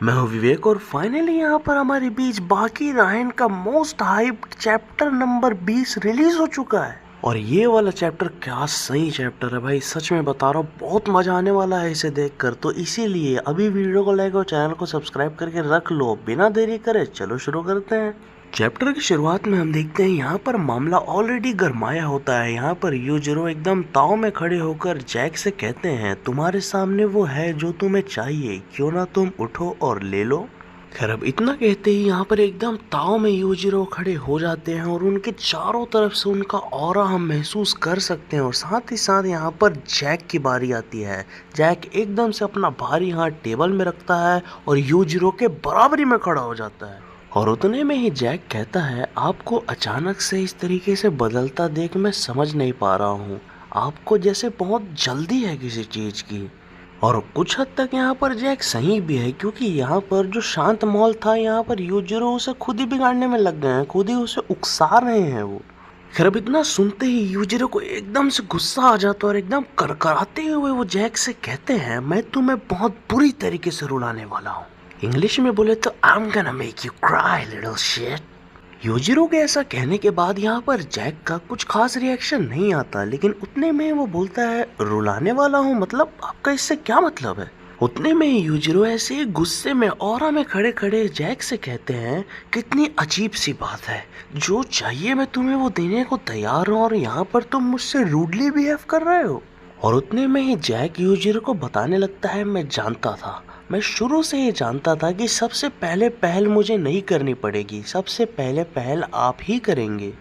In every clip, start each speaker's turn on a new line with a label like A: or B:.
A: मैं हूँ विवेक और फाइनली यहाँ पर हमारे बीच बाकी रायन का most hyped chapter number 20 release हो चुका है। और ये वाला चैप्टर क्या सही चैप्टर है भाई, सच में बता रहा हूँ, बहुत मजा आने वाला है इसे देखकर। तो इसीलिए अभी वीडियो को लाइक और चैनल को सब्सक्राइब करके रख लो। बिना देरी करे चलो शुरू करते हैं। चैप्टर की शुरुआत में हम देखते हैं यहाँ पर मामला ऑलरेडी गरमाया होता है। यहाँ पर यूजिरो एकदम ताव में खड़े होकर जैक से कहते हैं, तुम्हारे सामने वो है जो तुम्हें चाहिए, क्यों ना तुम उठो और ले लो। खैर अब इतना कहते ही यहाँ पर एकदम ताव में यूजिरो खड़े हो जाते हैं और उनके चारों तरफ से उनका ऑरा हम महसूस कर सकते हैं। और साथ ही साथ यहाँ पर जैक की बारी आती है। जैक एकदम से अपना भारी हाथ टेबल में रखता है और यूजिरो के बराबरी में खड़ा हो जाता है। और उतने में ही जैक कहता है, आपको अचानक से इस तरीके से बदलता देख मैं समझ नहीं पा रहा हूँ। आपको जैसे बहुत जल्दी है किसी चीज की। और कुछ हद तक यहाँ पर जैक सही भी है, क्योंकि यहाँ पर जो शांत माहौल था यहाँ पर यूजिरो उसे खुद ही बिगाड़ने में लग गए हैं, खुद ही उसे उकसा रहे हैं वो। खैर अब इतना सुनते ही यूजिरो को एकदम से गुस्सा आ जाता है और एकदम करकराते हुए वो जैक से कहते हैं, मैं तुम्हें बहुत बुरी तरीके से रुलाने वाला हूँ। इंग्लिश में बोले तो I'm gonna make you cry little shit। Yujiro के ऐसा कहने के बाद यहाँ पर जैक का कुछ खास रिएक्शन नहीं आता, लेकिन उतने में वो बोलता है, रुलाने वाला हूँ मतलब आपका इससे क्या मतलब है। उतने में ही यूजिरो ऐसे ही गुस्से में ऑरा में खड़े खड़े जैक से कहते हैं, कितनी अजीब सी बात है, जो चाहिए मैं तुम्हें वो देने को तैयार हूँ और यहाँ पर तुम मुझसे रूडली बिहेव कर रहे हो। और उतने में ही जैक यूजिरो को बताने लगता है, मैं जानता था, मैं शुरू से ही जानता था कि सबसे पहले पहल मुझे नहीं करनी पड़ेगी, सबसे पहले पहल आप ही करेंगे।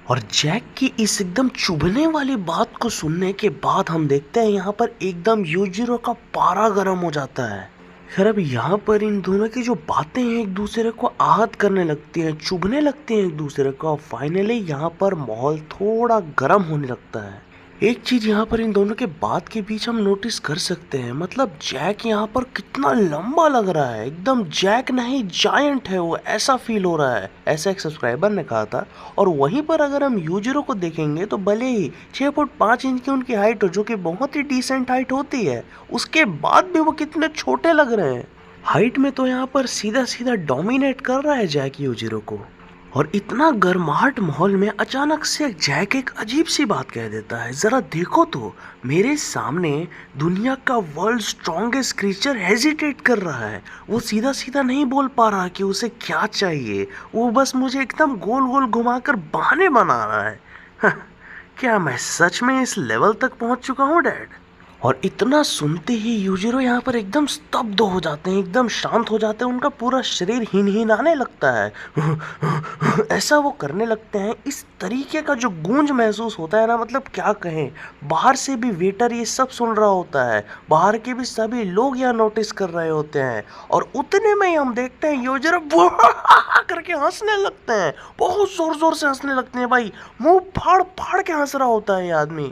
A: और जैक की इस एकदम चुभने वाली बात को सुनने के बाद हम देखते हैं यहाँ पर एकदम यूजिरो का पारा गर्म हो जाता है। खैर अब यहाँ पर इन दोनों की जो बातें हैं एक दूसरे को आहत करने लगती हैं, चुभने लगती हैं एक दूसरे को। और फाइनली यहाँ पर माहौल थोड़ा गर्म होने लगता है। एक चीज यहाँ पर इन दोनों के बात के बीच हम नोटिस कर सकते हैं, मतलब जैक यहाँ पर कितना लंबा लग रहा है, एकदम जैक नहीं जायंट है वो, ऐसा फील हो रहा है, ऐसा एक सब्सक्राइबर ने कहा था। और वहीं पर अगर हम यूजिरो को देखेंगे तो भले ही 6 फुट 5 इंच की उनकी हाइट हो, जो कि बहुत ही डिसेंट हाइट होती है, उसके बाद भी वो कितने छोटे लग रहे हैं। हाइट में तो यहाँ पर सीधा सीधा डोमिनेट कर रहा है जैक यूजिरो को। और इतना गर्माहट माहौल में अचानक से जैक एक अजीब सी बात कह देता है, जरा देखो तो, मेरे सामने दुनिया का वर्ल्ड स्ट्रॉन्गेस्ट क्रीचर हेजिटेट कर रहा है। वो सीधा सीधा नहीं बोल पा रहा कि उसे क्या चाहिए, वो बस मुझे एकदम गोल गोल घुमाकर बहाने बना रहा है। क्या मैं सच में इस लेवल तक पहुंच चुका हूँ डैड। और इतना सुनते ही यूजिरो यहाँ पर एकदम स्तब्ध हो जाते हैं, एकदम शांत हो जाते हैं, उनका पूरा शरीर हिनहिनाने लगता है। ऐसा वो करने लगते हैं, इस तरीके का जो गूंज महसूस होता है ना, मतलब क्या कहें। बाहर से भी वेटर ये सब सुन रहा होता है, बाहर के भी सभी लोग यहाँ नोटिस कर रहे होते हैं। और उतने में ही हम देखते हैं यूजिरो करके हंसने लगते हैं, बहुत जोर जोर से हंसने लगते हैं भाई, मुंह फाड़ फाड़ के हंस रहा होता है ये आदमी।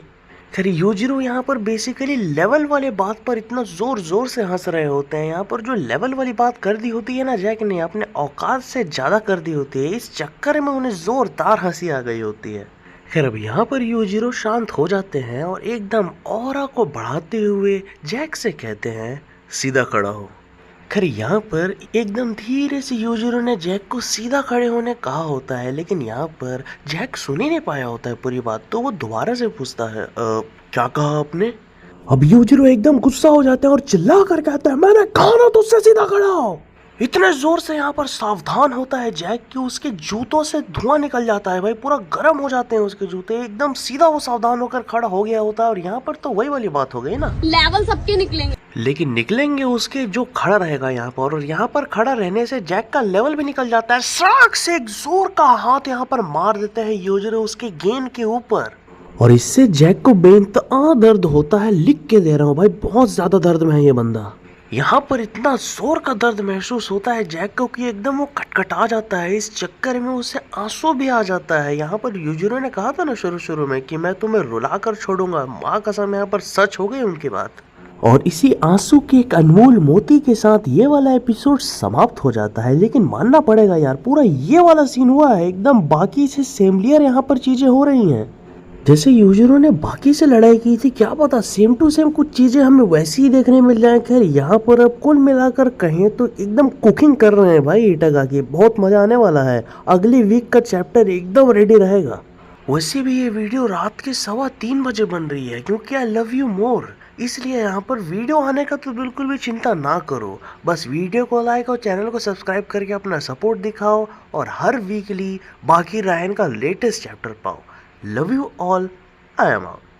A: खैर यूजिरो यहाँ पर बेसिकली लेवल वाले बात पर इतना जोर जोर से हंस रहे होते हैं। यहाँ पर जो लेवल वाली बात कर दी होती है ना जैक ने, अपने औकात से ज्यादा कर दी होती है, इस चक्कर में उन्हें जोरदार हंसी आ गई होती है। खैर अब यहाँ पर यूजिरो शांत हो जाते हैं और एकदम ऑरा को बढ़ाते हुए जैक से कहते हैं, सीधा खड़ा हो। खैर यहाँ पर एकदम धीरे से यूजिरो ने जैक को सीधा खड़े होने कहा होता है, लेकिन यहाँ पर जैक सुन ही नहीं पाया होता है पूरी बात, तो वो दोबारा से पूछता है, क्या कहा आपने। अब यूजिरो एकदम गुस्सा हो जाते हैं और चिल्ला कर कहता है, मैंने कहा ना तुझसे सीधा खड़ा हो। इतने जोर से यहाँ पर सावधान होता है जैक कि उसके जूतों से धुआं निकल जाता है भाई, पूरा गर्म हो जाते हैं उसके जूते, एकदम सीधा वो सावधान होकर खड़ा हो गया होता है। और यहाँ पर तो वही वाली बात हो गई ना, लेवल सबके निकलेंगे, लेकिन निकलेंगे उसके जो खड़ा रहेगा यहाँ पर। और यहाँ पर खड़ा रहने से जैक का लेवल भी निकल जाता है। सड़क से एक जोर का हाथ यहाँ पर मार देता है यूजिरो उसके गेंद के ऊपर, और इससे जैक को बेइंतहा दर्द होता है। लिख के दे रहा हूँ भाई, बहुत ज्यादा दर्द में है ये बंदा। यहाँ पर इतना जोर का दर्द महसूस होता है जैक को कि एकदम वो कटकटा जाता है, इस चक्कर में उसे आंसू भी आ जाता है। यहाँ पर यूजिरो ने कहा था ना शुरू में कि मैं तुम्हें रुला कर छोड़ूंगा, माँ कसम यहाँ पर सच हो गई उनकी बात। और इसी आंसू के एक अनमोल मोती के साथ ये वाला एपिसोड समाप्त हो जाता है। लेकिन मानना पड़ेगा यार, पूरा ये वाला सीन हुआ है एकदम बाकी से सेमलियर यहाँ पर चीजें हो रही हैं। जैसे यूजरों ने बाकी से लड़ाई की थी, क्या पता सेम टू सेम कुछ चीजें हमें वैसी ही देखने मिल जाए। खैर यहाँ पर अब कुल मिलाकर कहें तो एकदम कुकिंग कर रहे हैं भाई इटागा की, बहुत मजा आने वाला है। अगली वीक का चैप्टर एकदम रेडी रहेगा। वैसे भी ये वीडियो रात के 3:15 बजे बन रही है, क्योंकि आई लव यू मोर, इसलिए यहाँ पर वीडियो आने का तो बिल्कुल भी चिंता ना करो। बस वीडियो को लाइक और चैनल को सब्सक्राइब करके अपना सपोर्ट दिखाओ और हर वीकली बाकी रायन का लेटेस्ट चैप्टर पाओ। Love you all, I am out.